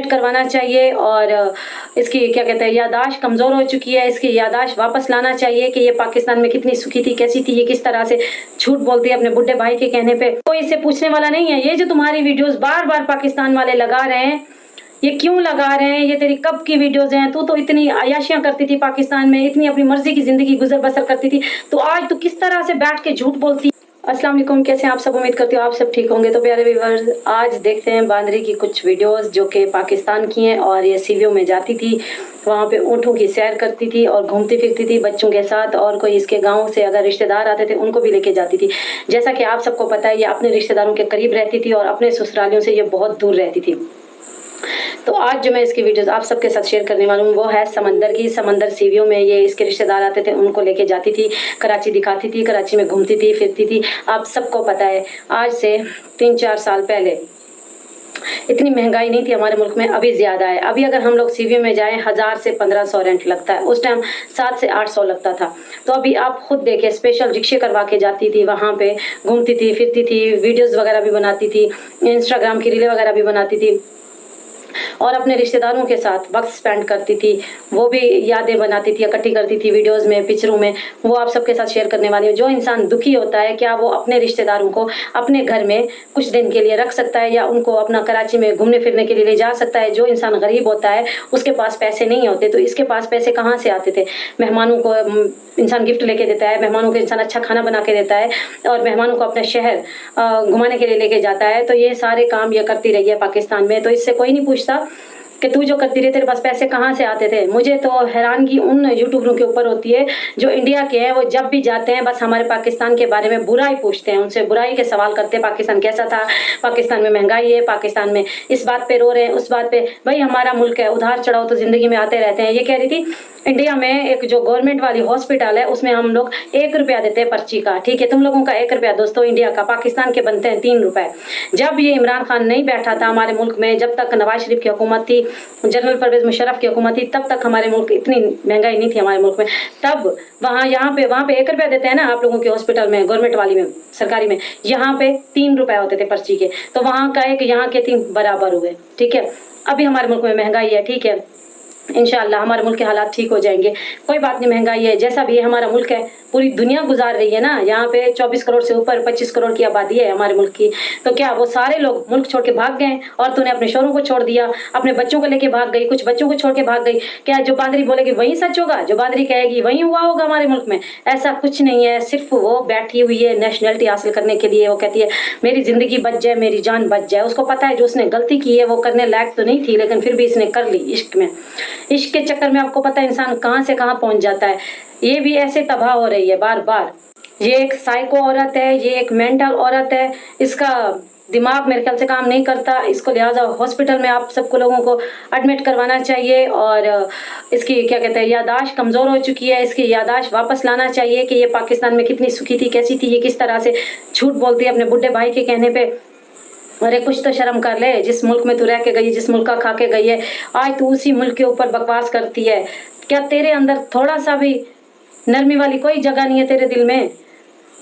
करवाना चाहिए और इसकी क्या कहते हैं यादाश्त कमज़ोर हो चुकी है, इसकी यादाश्त वापस लाना चाहिए कि ये पाकिस्तान में कितनी सुखी थी, कैसी थी, ये किस तरह से झूठ बोलती है अपने बुढ़े भाई के कहने पे। कोई इससे पूछने वाला नहीं है। ये जो तुम्हारी वीडियोस बार बार पाकिस्तान वाले लगा रहे हैं, ये क्यों लगा रहे हैं? ये तेरी कब की वीडियोस हैं? तू तो इतनी अयाशियां करती थी पाकिस्तान में, इतनी अपनी मर्जी की जिंदगी गुजर बसर करती थी, तो आज तू किस तरह से बैठ के झूठ बोलती? अस्सलाम वालेकुम, कैसे हैं आप सब? उम्मीद करती हूँ आप सब ठीक होंगे। तो प्यारे व्यूअर्स, आज देखते हैं बांदरी की कुछ वीडियोस जो कि पाकिस्तान की हैं और ये सीवियो में जाती थी, वहाँ पे ऊँटों की सैर करती थी और घूमती फिरती थी बच्चों के साथ, और कोई इसके गांव से अगर रिश्तेदार आते थे उनको भी लेके जाती थी। जैसा कि आप सबको पता है, ये अपने रिश्तेदारों के करीब रहती थी और अपने ससुरालियों से ये बहुत दूर रहती थी। तो आज जो मैं इसकी वीडियोस आप सबके साथ शेयर करने वाली हूँ वो है समंदर की। समंदर सीवियो में ये इसके रिश्तेदार आते थे, उनको लेके जाती थी, कराची दिखाती थी, कराची में घूमती थी फिरती थी। आप सबको पता है आज से 3-4 साल पहले इतनी महंगाई नहीं थी हमारे मुल्क में, अभी ज़्यादा है। अभी अगर हम लोग सीवियो में जाएं 1000 से 1500 रेंट लगता है, उस टाइम 700 से 800 लगता था। तो अभी आप खुद देखें, स्पेशल रिक्शे करवा के जाती थी, वहाँ पे घूमती थी फिरती थी, वीडियोज़ वगैरह भी बनाती थी, इंस्टाग्राम की रीलें वगैरह भी बनाती थी और अपने रिश्तेदारों के साथ वक्त स्पेंड करती थी। वो भी यादें बनाती थी, इकट्ठी करती थी वीडियोस में, पिक्चरों में। वो आप सबके साथ शेयर करने वाली हूँ। जो इंसान दुखी होता है, क्या वो अपने रिश्तेदारों को अपने घर में कुछ दिन के लिए रख सकता है या उनको अपना कराची में घूमने फिरने के लिए ले जा सकता है? जो इंसान गरीब होता है, उसके पास पैसे नहीं होते, तो इसके पास पैसे कहाँ से आते थे? मेहमानों को इंसान गिफ्ट लेके देता है, मेहमानों को इंसान अच्छा खाना बना के देता है और मेहमानों को अपने शहर घुमाने के लिए लेके जाता है। तो ये सारे काम ये करती रही है पाकिस्तान में। तो इससे कोई नहीं पूछता कि तू जो करती रही, तेरे पास पैसे कहाँ से आते थे? मुझे तो हैरानगी उन यूट्यूबरों के ऊपर होती है जो इंडिया के हैं। वो जब भी जाते हैं बस हमारे पाकिस्तान के बारे में बुराई पूछते हैं, उनसे बुराई के सवाल करते हैं। पाकिस्तान कैसा था, पाकिस्तान में महंगाई है, पाकिस्तान में इस बात पे रो रहे हैं, उस बात पे। भाई हमारा मुल्क है, उधार चढ़ाओ तो जिंदगी में आते रहते हैं। ये कह रही थी इंडिया में एक जो गवर्नमेंट वाली हॉस्पिटल है उसमें हम लोग 1 रुपया देते हैं पर्ची का, ठीक है? तुम लोगों का 1 रुपया दोस्तों इंडिया का, पाकिस्तान के बनते हैं 3 रुपए। जब ये इमरान खान नहीं बैठा था हमारे मुल्क में, जब तक नवाज शरीफ की हुकूमत थी, जनरल परवेज मुशर्रफ की हुकूमत थी, तब तक हमारे मुल्क इतनी महंगाई नहीं थी हमारे मुल्क में। तब वहाँ वहाँ पे 1 रुपया देते हैं ना आप लोगों के हॉस्पिटल में, गवर्नमेंट वाली में, सरकारी में। यहाँ पे 3 रुपए होते थे पर्ची के। तो वहाँ का एक यहाँ के 3 बराबर हुए, ठीक है? अभी हमारे मुल्क में महंगाई है, ठीक है? इंशाअल्लाह हमारे मुल्क के हालात ठीक हो जाएंगे। कोई बात नहीं, महंगाई है, जैसा भी है हमारा मुल्क है, पूरी दुनिया गुजार रही है ना। यहाँ पे 24 करोड़ से ऊपर 25 करोड़ की आबादी है हमारे मुल्क की। तो क्या वो सारे लोग मुल्क छोड़ के भाग गए और तूने अपने शोरों को छोड़ दिया, अपने बच्चों को लेके भाग गई, कुछ बच्चों को छोड़ के भाग गई? क्या जो बांदरी बोलेगी वही सच होगा? जो बांदरी कहेगी वही हुआ होगा हमारे मुल्क में? ऐसा कुछ नहीं है। सिर्फ वो बैठी हुई है नेशनलिटी हासिल करने के लिए। वो कहती है मेरी जिंदगी बच जाए, मेरी जान बच जाए। उसको पता है जो उसने गलती की है वो करने लायक तो नहीं थी, लेकिन फिर भी इसने कर ली इश्क में। इश्क के चक्कर में आपको पता है इंसान कहाँ से कहाँ पहुंच जाता है। ये भी ऐसे तबाह हो रही है बार बार। ये एक साइको औरत है, ये एक मेंटल औरत है, इसका दिमाग मेरे ख्याल से काम नहीं करता। इसको लिहाजा हॉस्पिटल में आप सबको लोगों को एडमिट करवाना चाहिए और इसकी क्या कहते हैं यादाश्त कमज़ोर हो चुकी है, इसकी यादाश्त वापस लाना चाहिए कि ये पाकिस्तान में कितनी सुखी थी, कैसी थी, ये किस तरह से झूठ बोलती है अपने बुढ़े भाई के कहने पे। अरे कुछ तो शर्म कर ले, जिस मुल्क में तू रह के गई, जिस मुल्क का खा के गई है, आज तू उसी मुल्क के ऊपर बकवास करती है। क्या तेरे अंदर थोड़ा सा भी नरमी वाली कोई जगह नहीं है तेरे दिल में?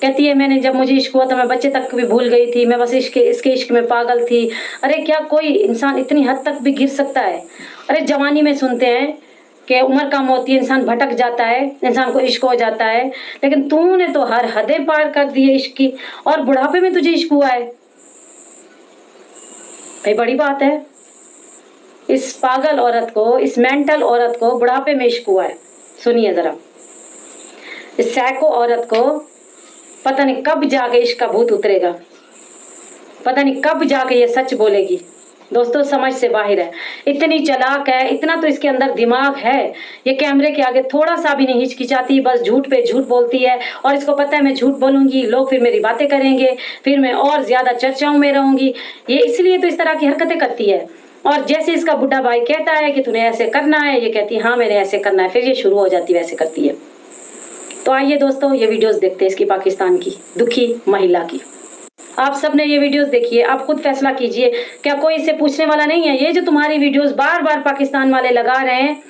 कहती है मैंने जब मुझे इश्क हुआ तो मैं बच्चे तक भी भूल गई थी, मैं बस इसके इश्क में पागल थी। अरे क्या कोई इंसान इतनी हद तक भी गिर सकता है? अरे जवानी में सुनते हैं कि उम्र कम होती है, इंसान भटक जाता है, इंसान को इश्क हो जाता है, लेकिन तूने तो हर हदें पार कर दी है इश्क की, और बुढ़ापे में तुझे इश्क हुआ है। भाई बड़ी बात है। इस पागल औरत को, इस मेंटल औरत को बुढ़ापे में इश्क हुआ है। सुनिए जरा, इस साइको औरत को पता नहीं कब जाके इश्क का भूत उतरेगा, पता नहीं कब जाके ये सच बोलेगी। दोस्तों समझ से बाहर है, इतनी चालाक है, इतना तो इसके अंदर दिमाग है। ये कैमरे के आगे थोड़ा सा भी नहीं हिचकिचाती, बस झूठ पे झूठ बोलती है। और इसको पता है मैं झूठ बोलूंगी लोग फिर मेरी बातें करेंगे, फिर मैं और ज्यादा चर्चाओं में रहूंगी। ये इसलिए तो इस तरह की हरकतें करती है। और जैसे इसका बुढ़ा भाई कहता है कि तूने ऐसे करना है, ये कहती है हाँ मैंने ऐसे करना है, फिर ये शुरू हो जाती है वैसे करती है। तो आइए दोस्तों ये वीडियोस देखते हैं इसकी, पाकिस्तान की दुखी महिला की। आप सब ने ये वीडियोस देखिए, आप खुद फैसला कीजिए। क्या कोई इससे पूछने वाला नहीं है? ये जो तुम्हारी वीडियोस बार बार पाकिस्तान वाले लगा रहे हैं,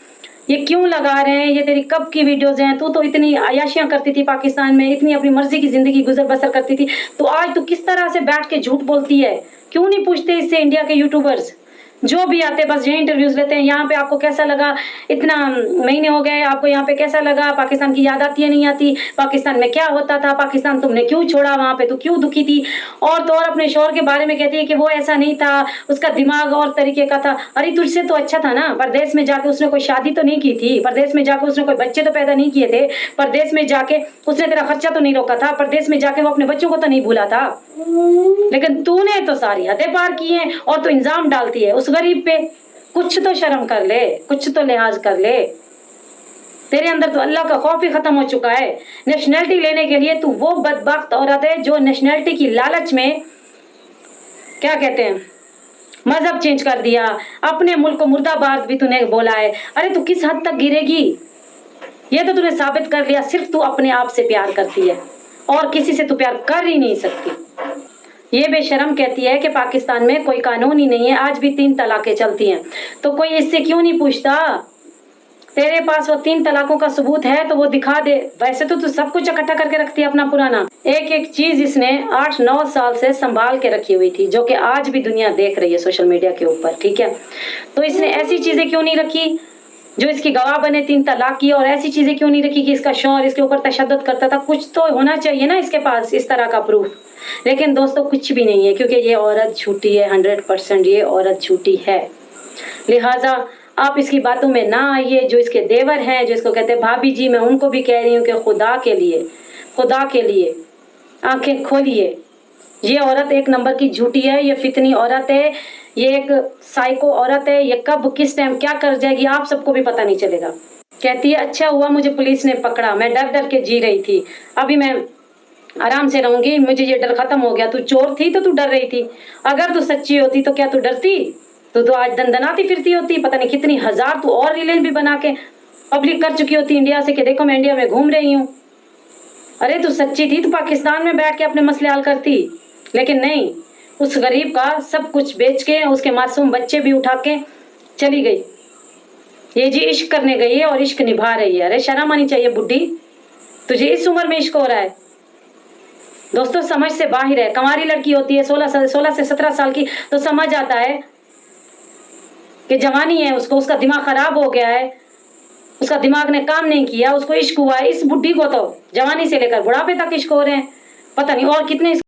ये क्यों लगा रहे हैं? ये तेरी कब की वीडियोस हैं? तू तो इतनी अयाशियां करती थी पाकिस्तान में, इतनी अपनी मर्जी की जिंदगी गुजर बसर करती थी, तो आज तू किस तरह से बैठ के झूठ बोलती है? क्यों नहीं पूछते इससे इंडिया के यूट्यूबर्स? जो भी आते बस यही इंटरव्यूज लेते हैं। यहाँ पे आपको कैसा लगा, इतना महीने हो गए आपको यहाँ पे कैसा लगा, पाकिस्तान की याद आती है नहीं आती, पाकिस्तान में क्या होता था, पाकिस्तान तुमने क्यों छोड़ा, वहां पे तो क्यों दुखी थी। और तो और अपने शौहर के बारे में कहती है कि वो ऐसा नहीं था, उसका दिमाग और तरीके का था। अरे तुझसे तो अच्छा था ना, परदेश में जाके उसने कोई शादी तो नहीं की थी, परदेश में जाके उसने कोई बच्चे तो पैदा नहीं किए थे, परदेश में जाके उसने तेरा खर्चा तो नहीं रोका था, परदेश में जाके वो अपने बच्चों को तो नहीं भूला था। लेकिन तूने तो सारी हदें पार की हैं और तो इल्जाम डालती है उस गरीब पे। कुछ तो शर्म कर ले, कुछ तो लिहाज कर ले। तेरे अंदर तो अल्लाह का खौफ ही खत्म हो चुका है। नेशनैलिटी लेने के लिए तू वो बदबख्त औरत है जो नेशनैलिटी की लालच में क्या कहते हैं मजहब चेंज कर दिया, अपने मुल्क को मुर्दाबाद भी तूने बोला है। अरे तू किस हद तक गिरेगी, ये तो तूने साबित कर लिया सिर्फ तू अपने आप से प्यार करती है और किसी से तू प्यार कर ही नहीं सकती। ये बेशरम कहती है कि पाकिस्तान में कोई कानून ही नहीं है, आज भी 3 तलाकें चलती हैं। तो कोई इससे क्यों नहीं पूछता, तेरे पास वो 3 तलाकों का सबूत है तो वो दिखा दे। वैसे तो तू सब कुछ इकट्ठा करके रखती है अपना पुराना, एक एक चीज इसने 8-9 साल से संभाल के रखी हुई थी, जो कि आज भी दुनिया देख रही है सोशल मीडिया के ऊपर, ठीक है। तो इसने ऐसी चीजें क्यों नहीं रखी जो इसकी गवाह बने 3 तलाक की, और ऐसी चीजें क्यों नहीं रखी कि इसका शौहर इसके ऊपर तशद्दुद करता था। कुछ तो होना चाहिए ना इसके पास इस तरह का प्रूफ। लेकिन दोस्तों कुछ भी नहीं है, क्योंकि ये औरत झूठी है, 100% ये औरत झूठी है। लिहाजा आप इसकी बातों में ना आइए। जो इसके देवर हैं, जो इसको कहते हैं भाभी जी, मैं उनको भी कह रही हूँ कि खुदा के लिए आंखें खोलिए। ये औरत एक नंबर की झूठी है, ये फितनी औरत है, ये एक साइको औरत है। ये कब किस टाइम क्या कर जाएगी आप सबको भी पता नहीं चलेगा। कहती है अच्छा हुआ मुझे पुलिस ने पकड़ा, मैं डर डर के जी रही थी, अभी मैं आराम से रहूंगी, मुझे ये डर खत्म हो गया। तू चोर थी तो तू डर रही थी, अगर तू सच्ची होती तो क्या तू डरती? तो आज दंदनाती फिरती होती, पता नहीं कितनी हजार तू और रीलें भी बना के पब्लिक कर चुकी होती इंडिया से कि देखो मैं इंडिया में घूम रही हूँ। अरे तू सच्ची थी तो पाकिस्तान में बैठ के अपने मसले हल करती, लेकिन नहीं, उस गरीब का सब कुछ बेच के उसके मासूम बच्चे भी उठा के चली गई। ये जी इश्क करने गई है और इश्क निभा रही है। अरे शर्म आनी चाहिए बुड्ढी, तुझे इस उम्र में इश्क हो रहा है। दोस्तों समझ से बाहर है। कुंवारी लड़की होती है 16 से 17 साल की तो समझ आता है कि जवानी है, उसको उसका दिमाग खराब हो गया है, उसका दिमाग ने काम नहीं किया, उसको इश्क हुआ है। इस बुड्ढी को तो जवानी से लेकर बुढ़ापे तक इश्क हो रहे हैं, पता नहीं और कितने